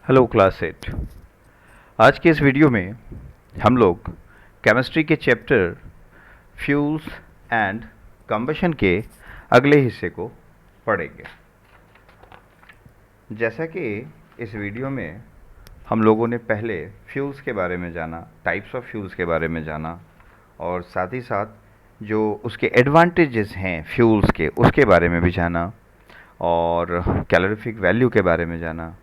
Hello class 8। आज के इस वीडियो में हम लोग केमिस्ट्री के चैप्टर फ्यूल्स एंड कंबशन के अगले हिस्से को पढ़ेंगे। जैसा कि इस वीडियो में हम लोगों ने पहले फ्यूल्स के बारे में जाना, टाइप्स ऑफ फ्यूल्स के बारे में जाना और साथ ही साथ जो उसके एडवांटेजेस हैं फ्यूल्स के उसके बारे में भी जाना और कैलोरीफिक वैल्यू के बारे में जाना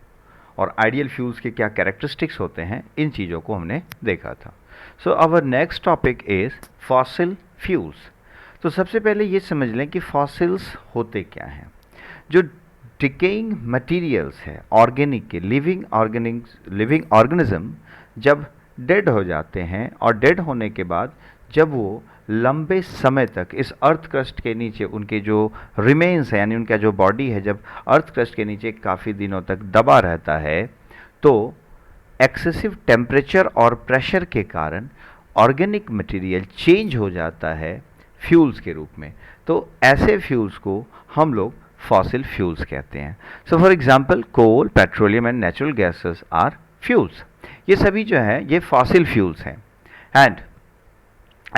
और आइडियल फ्यूल्स के क्या कैरेक्टरिस्टिक्स होते हैं, इन चीज़ों को हमने देखा था। So our next topic is fossil fuels. तो सबसे पहले ये समझ लें कि फॉसिल्स होते क्या हैं। जो डिकेइंग मटेरियल्स है ऑर्गेनिक के, लिविंग ऑर्गेनिज्म जब डेड हो जाते हैं और डेड होने के बाद जब वो लंबे समय तक इस अर्थ क्रस्ट के नीचे उनके जो रिमेन्स है यानी उनका जो बॉडी है जब अर्थ क्रस्ट के नीचे काफ़ी दिनों तक दबा रहता है तो एक्सेसिव टेम्परेचर और प्रेशर के कारण ऑर्गेनिक मटेरियल चेंज हो जाता है फ्यूल्स के रूप में। तो ऐसे फ्यूल्स को हम लोग फॉसिल फ्यूल्स कहते हैं। So for example coal, petroleum and natural gases are fuels. ये सभी जो है ये फॉसिल फ्यूल्स हैं and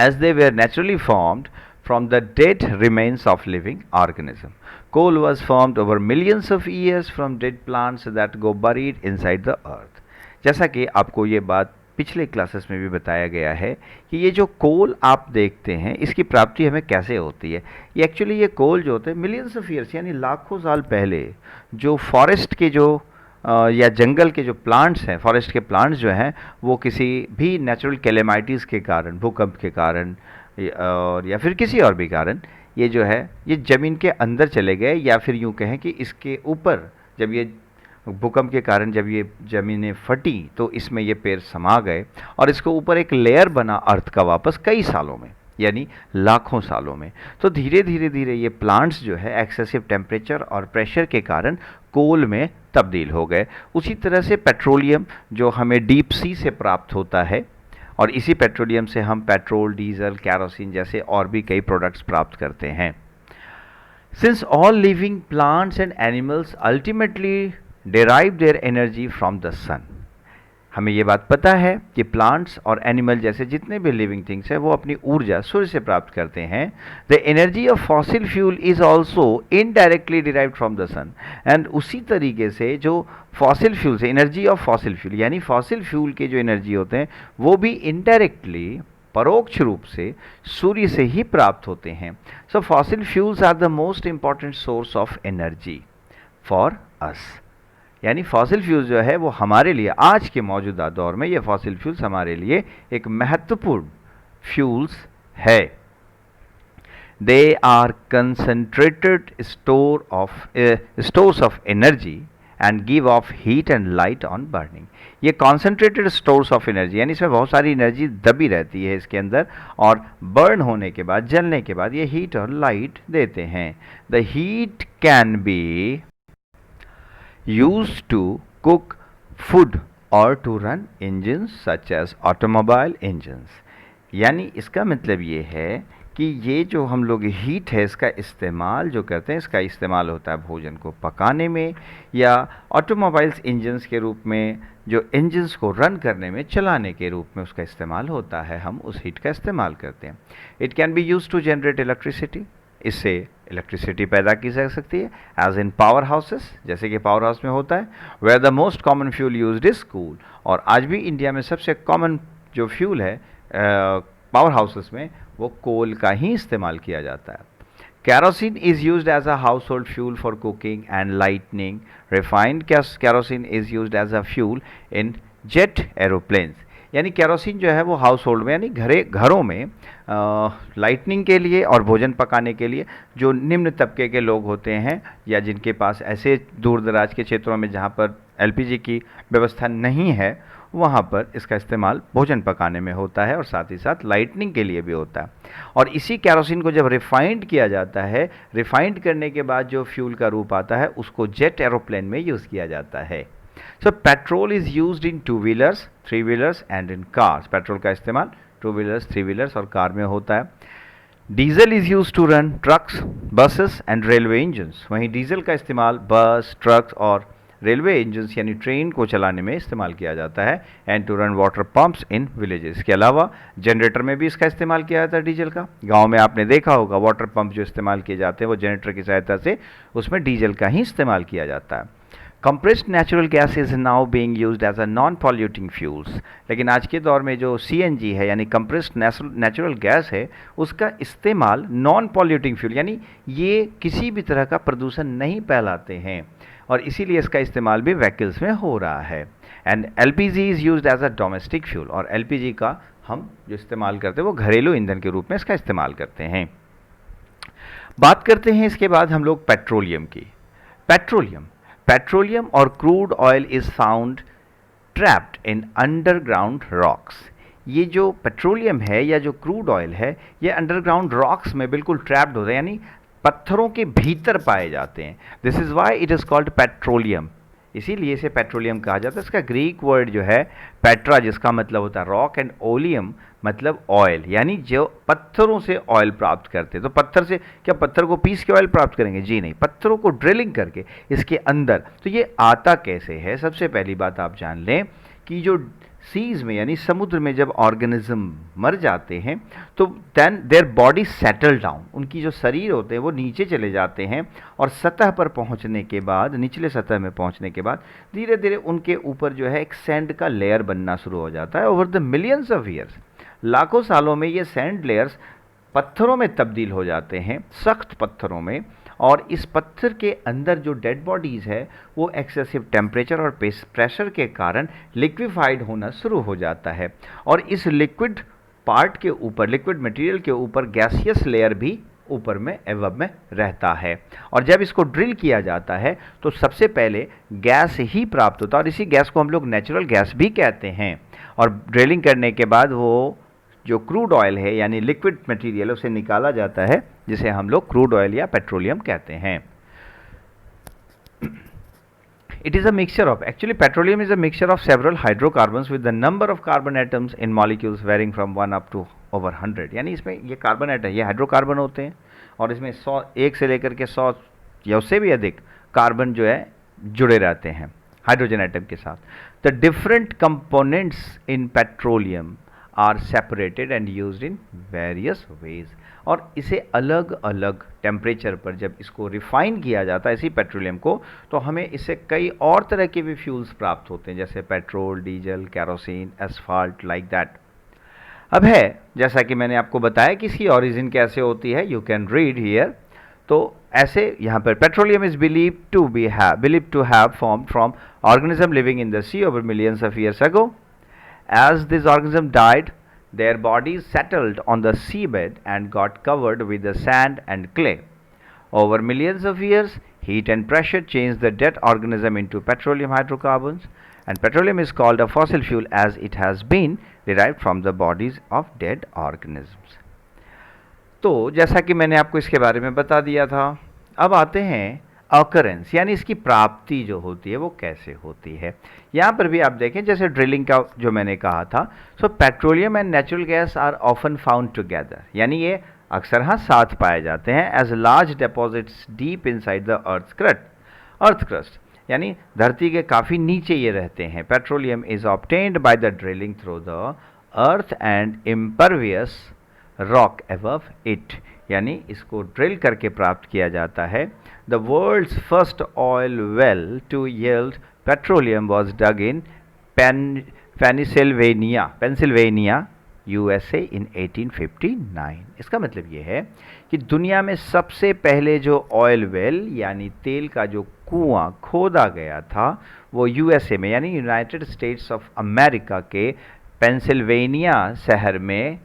as they were naturally formed from the dead remains of living organism. Coal was formed over millions of years from dead plants that go buried inside the earth. जैसा कि आपको ये बात पिछले classes में भी बताया गया है कि ये जो कोल आप देखते हैं इसकी प्राप्ति हमें कैसे होती है। ये एक्चुअली ये कोल जो होते हैं मिलियंस ऑफ ईयर्स यानी लाखों साल पहले जो फॉरेस्ट के जो या जंगल के जो प्लांट्स हैं, फॉरेस्ट के प्लांट्स जो हैं वो किसी भी नेचुरल कैलेमाइटीज़ के कारण, भूकंप के कारण और या फिर किसी और भी कारण ये जो है ये ज़मीन के अंदर चले गए या फिर यूँ कहें कि इसके ऊपर जब ये भूकंप के कारण जब ये ज़मीनें फटी तो इसमें ये पेड़ समा गए और इसके ऊपर एक लेयर बना अर्थ का वापस कई सालों में यानी लाखों सालों में। तो धीरे धीरे ये प्लांट्स जो है एक्सेसिव टेम्परेचर और प्रेशर के कारण कोल में तब्दील हो गए। उसी तरह से पेट्रोलियम जो हमें डीप सी से प्राप्त होता है और इसी पेट्रोलियम से हम पेट्रोल, डीजल, कैरोसिन जैसे और भी कई प्रोडक्ट्स प्राप्त करते हैं। Since all living plants and animals ultimately derive their energy from the sun, हमें ये बात पता है कि प्लांट्स और एनिमल जैसे जितने भी लिविंग थिंग्स हैं वो अपनी ऊर्जा सूर्य से प्राप्त करते हैं। The energy of fossil fuel is also indirectly derived from the sun and उसी तरीके से जो फॉसिल फ्यूल से एनर्जी ऑफ फॉसिल फ्यूल यानी फॉसिल फ्यूल के जो एनर्जी होते हैं वो भी इनडायरेक्टली परोक्ष रूप से सूर्य से ही प्राप्त होते हैं। So fossil fuels are the most important source of energy for us, यानी फॉसिल फ्यूल्स जो है वो हमारे लिए आज के मौजूदा दौर में ये फॉसिल फ्यूल्स हमारे लिए एक महत्वपूर्ण फ्यूल्स है। They are concentrated stores of energy and give off heat and light on burning. ये कॉन्सेंट्रेटेड स्टोर्स ऑफ एनर्जी यानी इसमें बहुत सारी एनर्जी दबी रहती है इसके अंदर और बर्न होने के बाद, जलने के बाद ये हीट और लाइट देते हैं। The heat can be used to cook food or to run engines such as automobile engines। यानी इसका मतलब ये है कि ये जो हम लोग हीट है इसका इस्तेमाल जो करते हैं इसका इस्तेमाल होता है भोजन को पकाने में या ऑटोमोबाइल्स इंजन्स के रूप में, जो इंजन्स को रन करने में, चलाने के रूप में उसका इस्तेमाल होता है। हम उस हीट का इस्तेमाल करते हैं। It can be use to generate electricity, इससे इलेक्ट्रिसिटी पैदा की जा सकती है। एज इन पावर हाउसेस, जैसे कि पावर हाउस में होता है। Where the most common fuel used is coal, और आज भी इंडिया में सबसे कॉमन जो फ्यूल है पावर हाउसेस में वो कोल का ही इस्तेमाल किया जाता है। Kerosene is used as a household fuel for cooking and lightning. Refined kerosene is used as a fuel in jet aeroplanes, यानी कैरोसिन जो है वो हाउस होल्ड में यानी घरों में लाइटनिंग के लिए और भोजन पकाने के लिए जो निम्न तबके के लोग होते हैं या जिनके पास ऐसे दूर दराज के क्षेत्रों में जहाँ पर एलपीजी की व्यवस्था नहीं है वहाँ पर इसका इस्तेमाल भोजन पकाने में होता है और साथ ही साथ लाइटनिंग के लिए भी होता है। और इसी कैरोसिन को जब रिफाइंड किया जाता है, रिफाइंड करने के बाद जो फ्यूल का रूप आता है उसको जेट एरोप्लेन में यूज़ किया जाता है। So petrol is used in two wheelers, three wheelers and in cars. Petrol का इस्तेमाल टू व्हीलर्स, थ्री व्हीलर्स और कार में होता है। Diesel is use to run trucks, buses and railway engines. वहीं डीजल का इस्तेमाल बस, ट्रक्स और रेलवे इंजन्स यानी ट्रेन को चलाने में इस्तेमाल किया जाता है, and to run water pumps in villages. इसके अलावा जनरेटर में भी इसका इस्तेमाल किया जाता है डीजल का। गांव में आपने देखा होगा वाटर पंप जो इस्तेमाल किए जाते हैं वो जनरेटर की सहायता से उसमें डीजल का ही इस्तेमाल किया जाता है। compressed natural gas is now being used as a non polluting fuels, लेकिन आज के दौर में जो CNG है यानी compressed natural gas है उसका इस्तेमाल नॉन पॉल्यूटिंग फ्यूल यानी ये किसी भी तरह का प्रदूषण नहीं फैलाते हैं और इसीलिए इसका इस्तेमाल भी व्हीकल्स में हो रहा है। And LPG is used as a domestic fuel, और LPG का हम जो इस्तेमाल करते हैं वो घरेलू ईंधन के रूप में इसका इस्तेमाल करते हैं। बात करते हैं इसके बाद हम लोग पेट्रोलियम की। पेट्रोलियम और crude oil is found trapped in underground rocks. ये जो पेट्रोलियम है या जो क्रूड ऑयल है ये अंडरग्राउंड रॉक्स में बिल्कुल ट्रैप्ड होता है यानी पत्थरों के भीतर पाए जाते हैं। This is why it is called petroleum, इसीलिए इसे पेट्रोलियम कहा जाता है। इसका ग्रीक वर्ड जो है पेट्रा, जिसका मतलब होता है रॉक, एंड ओलियम मतलब ऑयल, यानी जो पत्थरों से ऑयल प्राप्त करते हैं। तो पत्थर से क्या पत्थर को पीस के ऑयल प्राप्त करेंगे? जी नहीं, पत्थरों को ड्रिलिंग करके इसके अंदर। तो ये आता कैसे है? सबसे पहली बात आप जान लें कि जो सीज में यानी समुद्र में जब ऑर्गेनिज्म मर जाते हैं तो then their body settle down, उनकी जो शरीर होते हैं वो नीचे चले जाते हैं और सतह पर पहुंचने के बाद, निचले सतह में पहुंचने के बाद धीरे धीरे उनके ऊपर जो है एक सैंड का लेयर बनना शुरू हो जाता है। Over the millions of years, लाखों सालों में ये सैंड लेयर्स पत्थरों में तब्दील हो जाते हैं, सख्त पत्थरों में, और इस पत्थर के अंदर जो डेड बॉडीज़ है वो एक्सेसिव टेम्परेचर और प्रेशर के कारण लिक्विफाइड होना शुरू हो जाता है, और इस लिक्विड पार्ट के ऊपर, लिक्विड मटेरियल के ऊपर गैसियस लेयर भी ऊपर में एवब में रहता है। और जब इसको ड्रिल किया जाता है तो सबसे पहले गैस ही प्राप्त होता है, और इसी गैस को हम लोग नेचुरल गैस भी कहते हैं। और ड्रिलिंग करने के बाद वो जो क्रूड ऑयल है यानी लिक्विड मटेरियल उसे निकाला जाता है, जिसे हम लोग क्रूड ऑयल या पेट्रोलियम कहते हैं। It is a mixture of, actually petroleum is a mixture of several hydrocarbons with the number of carbon atoms in molecules varying from 1 up to over 100। यानी इसमें ये कार्बन एटम, ये hydrocarbon होते हैं और इसमें 100, 1 से लेकर के 100 या उससे भी अधिक कार्बन जो है जुड़े रहते हैं हाइड्रोजन एटम के साथ। The different components in petroleum are separated and used in various ways, और इसे अलग अलग टेम्परेचर पर जब इसको रिफाइन किया जाता है इसी पेट्रोलियम को, तो हमें इससे कई और तरह के भी फ्यूल्स प्राप्त होते हैं, जैसे petrol, diesel, kerosene, asphalt, like that. अब है जैसा कि मैंने आपको बताया कि इसकी ओरिजिन कैसे होती है, यू कैन रीड हियर। तो ऐसे यहाँ पर petroleum is believe to have formed from organism living in the sea over millions of years ago. As these organisms died, their bodies settled on the seabed and got covered with the sand and clay. Over millions of years, heat and pressure changed the dead organism into petroleum hydrocarbons, and petroleum is called a fossil fuel as it has been derived from the bodies of dead organisms. तो जैसा कि मैंने आपको इसके बारे में बता दिया था, अब आते हैं ऑकरेंस यानी इसकी प्राप्ति जो होती है वो कैसे होती है। यहाँ पर भी आप देखें जैसे ड्रिलिंग का जो मैंने कहा था, so petroleum and natural gas are often found together, यानी ये अक्सर हाँ साथ पाए जाते हैं as large deposits deep inside the earth crust, यानी धरती के काफ़ी नीचे ये रहते हैं। Petroleum is obtained by the drilling through the earth and impervious rock above it, यानी इसको ड्रिल करके प्राप्त किया जाता है। The world's first oil well to yield petroleum was dug in Pennsylvania, USA in 1859। इसका मतलब ये है कि दुनिया में सबसे पहले जो ऑयल वेल यानी तेल का जो कुआं खोदा गया था वो USA में यानी यूनाइटेड स्टेट्स ऑफ अमेरिका के पेंसिल्वेनिया शहर में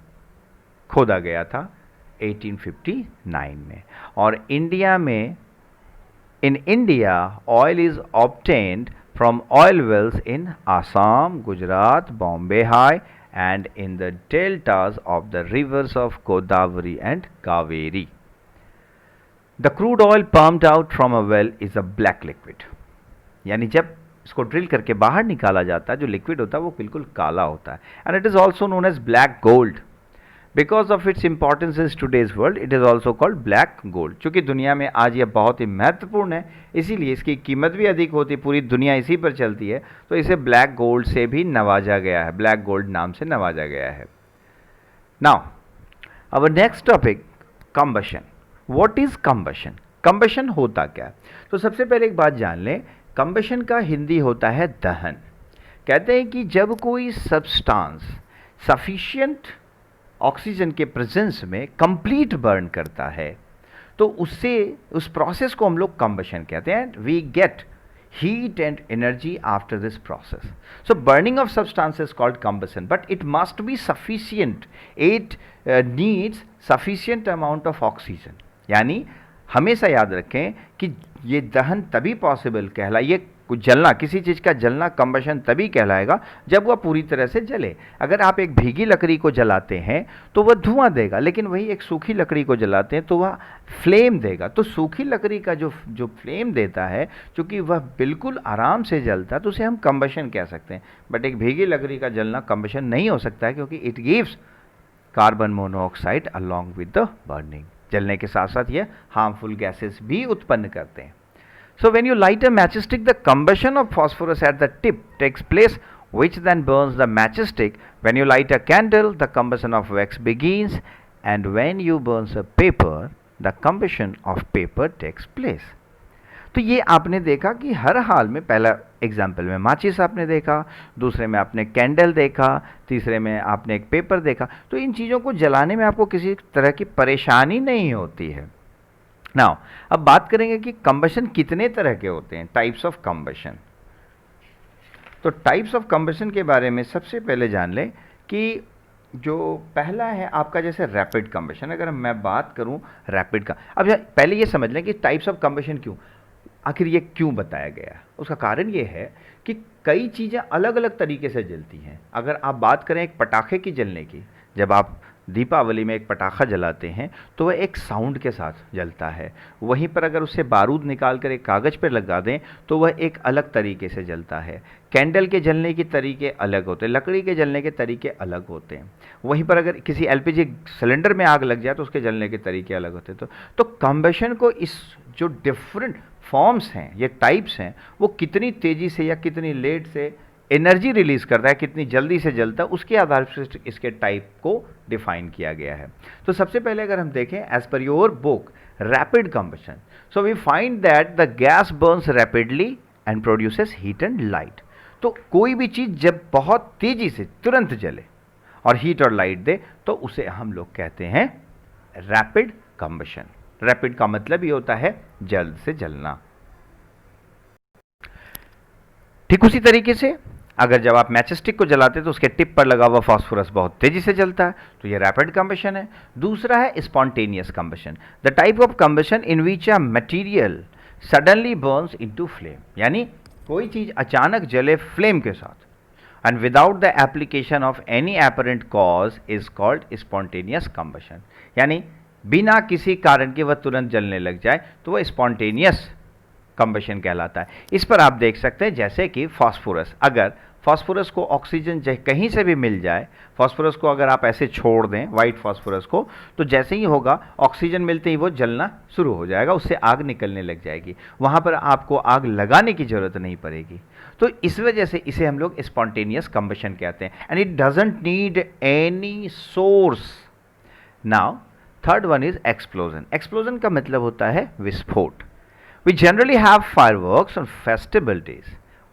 खोदा गया था 1859 में। और इंडिया में In India, oil is obtained from oil wells in Assam, Gujarat, Bombay High, and in the deltas of the rivers of Godavari and Kaveri. The crude oil pumped out from a well is a black liquid. यानी जब इसको drill करके बाहर निकाला जाता है जो liquid होता है वो बिल्कुल काला होता है, and it is also known as black gold because of its importance in today's world it is also called black gold. चूँकि दुनिया में आज ये बहुत ही महत्वपूर्ण है, इसीलिए इसकी कीमत भी अधिक होती है, पूरी दुनिया इसी पर चलती है, तो इसे ब्लैक गोल्ड से भी नवाजा गया है, ब्लैक गोल्ड नाम से नवाजा गया है। Now our next topic, combustion. What is combustion? Combustion होता क्या है? तो सबसे पहले एक बात जान लें, कंबशन का हिंदी होता है दहन। कहते हैं कि जब कोई सब्सटेंस सफिशिएंट ऑक्सीजन के प्रेजेंस में कंप्लीट बर्न करता है तो उससे उस प्रोसेस को हम लोग कंबशन कहते हैं। We get heat and energy after this process. So burning of substance is called combustion, but it must be sufficient. It needs sufficient amount of oxygen. यानी हमेशा याद रखें कि ये दहन तभी पॉसिबल कहला, ये जलना, किसी चीज़ का जलना कंबशन तभी कहलाएगा जब वह पूरी तरह से जले। अगर आप एक भीगी लकड़ी को जलाते हैं तो वह धुआं देगा, लेकिन वही एक सूखी लकड़ी को जलाते हैं तो वह फ्लेम देगा। तो सूखी लकड़ी का जो फ्लेम देता है, चूँकि वह बिल्कुल आराम से जलता है, तो उसे हम कंबशन कह सकते हैं। बट एक भीगी लकड़ी का जलना कंबशन नहीं हो सकता है, क्योंकि it gives carbon monoxide along with the burning. जलने के साथ साथ ये हार्मफुल गैसेस भी उत्पन्न करते हैं। So when you light a matchstick, the combustion of phosphorus at the tip takes place, which then burns the matchstick. When you light a candle, the combustion of wax begins, and when you burn a paper, the combustion of paper takes place. तो ये आपने देखा कि हर हाल में, पहला example में माचिस आपने देखा, दूसरे में आपने कैंडल देखा, तीसरे में आपने एक पेपर देखा। तो इन चीज़ों को जलाने में आपको किसी तरह की परेशानी नहीं होती है। नाउ अब बात करेंगे कि कंबशन कितने तरह के होते हैं, टाइप्स ऑफ कंबशन। तो टाइप्स ऑफ कंबशन के बारे में सबसे पहले जान लें कि जो पहला है आपका जैसे रैपिड कंबशन। अगर मैं बात करूं रैपिड का, अब पहले ये समझ लें कि टाइप्स ऑफ कंबशन क्यों, आखिर ये क्यों बताया गया। उसका कारण ये है कि कई चीज़ें अलग अलग तरीके से जलती हैं। अगर आप बात करें एक पटाखे की जलने की, जब आप दीपावली में एक पटाखा जलाते हैं तो वह एक साउंड के साथ जलता है। वहीं पर अगर उससे बारूद निकाल कर एक कागज़ पर लगा दें तो वह एक अलग तरीके से जलता है। कैंडल के जलने के तरीके अलग होते हैं, लकड़ी के जलने के तरीके अलग होते हैं। वहीं पर अगर किसी एलपीजी सिलेंडर में आग लग जाए तो उसके जलने के तरीके अलग होते हैं। तो कंबशन को इस जो डिफरेंट फॉर्म्स हैं, ये टाइप्स हैं, वो कितनी तेज़ी से या कितनी लेट से एनर्जी रिलीज करता है, कितनी जल्दी से जलता है, उसके आधार पर इसके टाइप को डिफाइन किया गया है। तो सबसे पहले अगर हम देखें as per your book rapid combustion, so we find that the gas burns rapidly and produces heat and light. तो कोई भी चीज़ जब बहुत तेज़ी से तुरंत जले और हीट और लाइट दे तो उसे हम लोग कहते हैं रैपिड कंबशन। रैपिड का मतलब ये होता है जल्द से जलना। ठीक उसी तरीके से अगर जब आप मैचस्टिक को जलाते हैं तो उसके टिप पर लगा हुआ फास्फोरस बहुत तेजी से जलता है, तो ये रैपिड कंबशन है। दूसरा है spontaneous combustion, the type of combustion in which a material suddenly Burns into flame, यानी कोई चीज़ अचानक जले फ्लेम के साथ, and without the application of any apparent cause is called spontaneous combustion. यानी बिना किसी कारण के वह तुरंत जलने लग जाए तो वह स्पॉन्टेनियस कंबशन कहलाता है। इस पर आप देख सकते हैं जैसे कि फास्फोरस, अगर फास्फोरस को ऑक्सीजन कहीं से भी मिल जाए, फास्फोरस को अगर आप ऐसे छोड़ दें, वाइट फास्फोरस को, तो जैसे ही होगा ऑक्सीजन मिलते ही वो जलना शुरू हो जाएगा, उससे आग निकलने लग जाएगी, वहाँ पर आपको आग लगाने की ज़रूरत नहीं पड़ेगी। तो इस वजह से इसे हम लोग स्पॉन्टेनियस कंबशन कहते हैं, and it doesn't need any source. Now third one is explosion. Explosion का मतलब होता है विस्फोट। We generally have fireworks on festival days.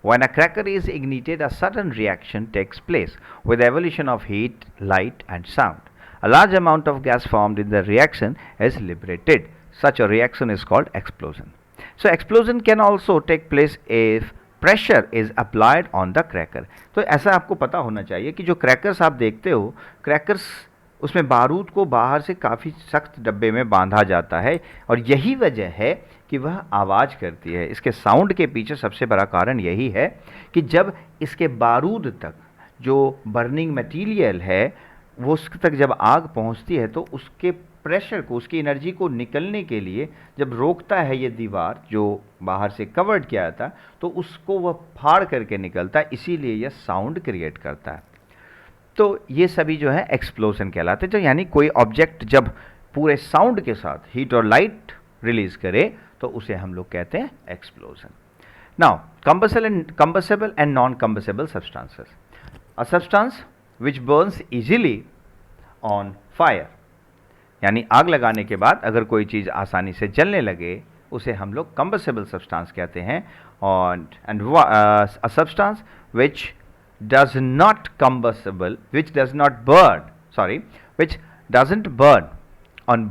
When a cracker is ignited, a sudden reaction takes place with evolution of heat, light, and sound. A large amount of gas formed in the reaction is liberated. Such a reaction is called explosion. So, explosion can also take place if pressure is applied on the cracker. तो ऐसा आपको पता होना चाहिए कि जो crackers आप देखते हो, क्रैकर्स उसमें बारूद को बाहर से काफ़ी सख्त डब्बे में बांधा जाता है, और यही वजह है कि वह आवाज़ करती है। इसके साउंड के पीछे सबसे बड़ा कारण यही है कि जब इसके बारूद तक जो बर्निंग मटेरियल है वो उस तक जब आग पहुंचती है तो उसके प्रेशर को, उसकी एनर्जी को निकलने के लिए जब रोकता है ये दीवार जो बाहर से कवर्ड किया था, तो उसको वह फाड़ करके निकलता है, इसीलिए यह साउंड क्रिएट करता है। तो ये सभी जो है एक्सप्लोजन कहलाते हैं। तो यानी कोई ऑब्जेक्ट जब पूरे साउंड के साथ हीट और लाइट रिलीज करे तो उसे हम लोग कहते हैं explosion. Now combustible and non-combustible substances. A substance which burns easily on fire, यानी आग लगाने के बाद अगर कोई चीज़ आसानी से जलने लगे उसे हम लोग combustible substance कहते हैं। और a substance which does not combustible, which does not burn, sorry, which doesn't burn on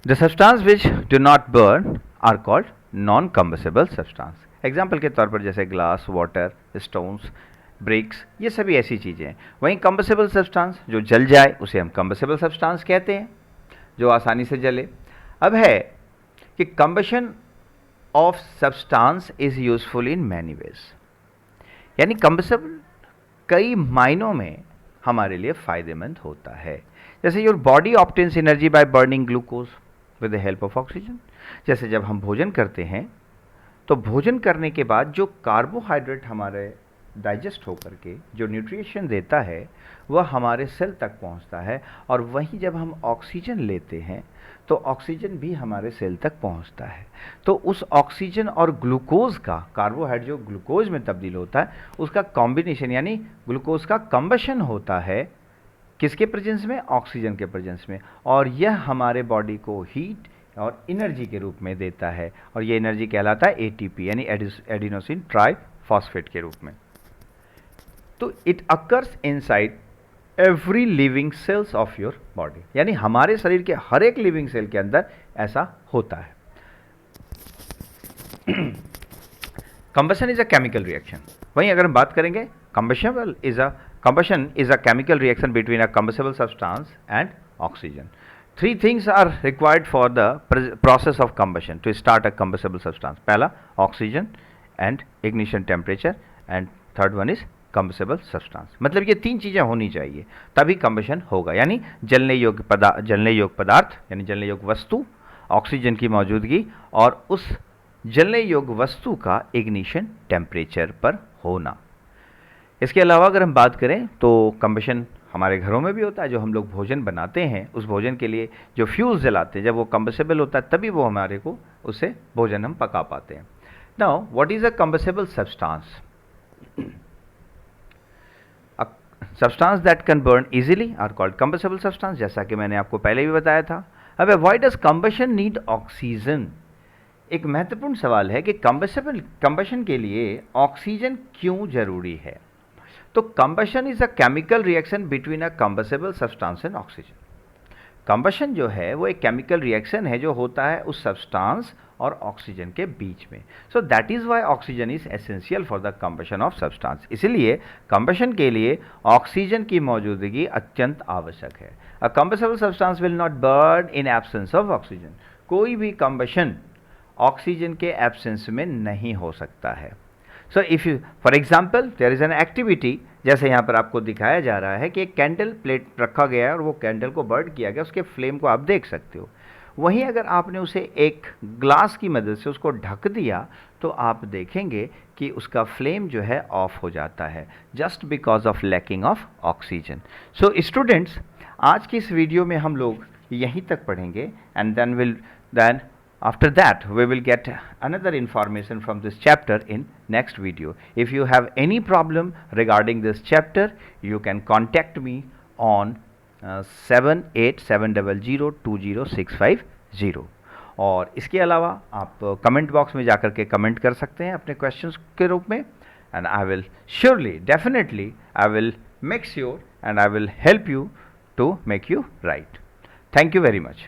the substance which do not burn are called non-combustible substance. Example के तौर पर जैसे ग्लास, वाटर, स्टोन्स, ब्रिक्स, ये सभी ऐसी चीज़ें हैं। वहीं कंबस्टेबल सब्सटेंस जो जल जाए उसे हम कंबस्टेबल सब्सटेंस कहते हैं, जो आसानी से जले। अब है कि combustion of substance is useful in many ways, यानी कंबस्टेबल कई मायनों में हमारे लिए फ़ायदेमंद होता है। जैसे your body obtains energy by burning glucose with the help of oxygen. जैसे जब हम भोजन करते हैं तो भोजन करने के बाद जो कार्बोहाइड्रेट हमारे डाइजेस्ट होकर के जो न्यूट्रिशन देता है वह हमारे सेल तक पहुंचता है, और वहीं जब हम ऑक्सीजन लेते हैं तो ऑक्सीजन भी हमारे सेल तक पहुंचता है। तो उस ऑक्सीजन और ग्लूकोज का, कार्बोहाइड्रेट जो ग्लूकोज में तब्दील होता है, उसका कॉम्बिनेशन यानी ग्लूकोज का कंबशन होता है किसके प्रेजेंस में? ऑक्सीजन के प्रेजेंस में, और यह हमारे बॉडी को हीट और एनर्जी के रूप में देता है, और ये एनर्जी कहलाता है एटीपी यानी एडिनोसिन ट्राइफॉस्फेट के रूप में। तो it occurs inside every living cells of your body, यानी हमारे शरीर के हर एक लिविंग सेल के अंदर ऐसा होता है। Combustion is a chemical reaction. वहीं अगर हम बात करेंगे combustion is a chemical reaction between a combustible substance and oxygen. Three things are required for the process of combustion to start a combustible substance. पहला oxygen and ignition temperature, and third one is combustible substance. मतलब ये तीन चीज़ें होनी चाहिए तभी combustion होगा, यानी जलने योग्य पदार्थ यानी जलने योग्य वस्तु, ऑक्सीजन की मौजूदगी, और उस जलने योग्य वस्तु का इग्निशन टेम्परेचर पर होना। इसके अलावा अगर हम बात करें तो कंबशन हमारे घरों में भी होता है। जो हम लोग भोजन बनाते हैं उस भोजन के लिए जो फ्यूल जलाते हैं, जब वो कंबस्टेबल होता है तभी वो हमारे को उससे भोजन हम पका पाते हैं। Now what is a combustible substance? Substance that can burn easily are called combustible substance, जैसा कि मैंने आपको पहले भी बताया था। अब why does combustion need oxygen? एक महत्वपूर्ण सवाल है कि कंबशन के लिए ऑक्सीजन क्यों जरूरी है? तो combustion is a chemical reaction between a combustible substance and oxygen. Combustion जो है वो एक केमिकल रिएक्शन है जो होता है उस सब्सटेंस और ऑक्सीजन के बीच में। So that is why oxygen is essential for the combustion of substance. इसलिए कंबशन के लिए ऑक्सीजन की मौजूदगी अत्यंत आवश्यक है। A combustible substance will not burn in absence of oxygen. कोई भी कंबशन ऑक्सीजन के एब्सेंस में नहीं हो सकता है। So if you for example there is an activity, जैसे यहाँ पर आपको दिखाया जा रहा है कि एक कैंडल प्लेट रखा गया है और वो कैंडल को बर्न किया गया, उसके फ्लेम को आप देख सकते हो। वहीं अगर आपने उसे एक ग्लास की मदद से उसको ढक दिया तो आप देखेंगे कि उसका फ्लेम जो है ऑफ हो जाता है, just because of lacking of oxygen. So students, आज की इस वीडियो में हम लोग यहीं तक पढ़ेंगे, and then after that we will get another information from this chapter in next video. If you have any problem regarding this chapter, you can contact me on 7870020650। और इसके अलावा आप कमेंट बॉक्स में जाकर के कमेंट कर सकते हैं अपने क्वेश्चंस के रूप में, and I will surely, definitely, I will make sure and I will help you to make you right. Thank you very much.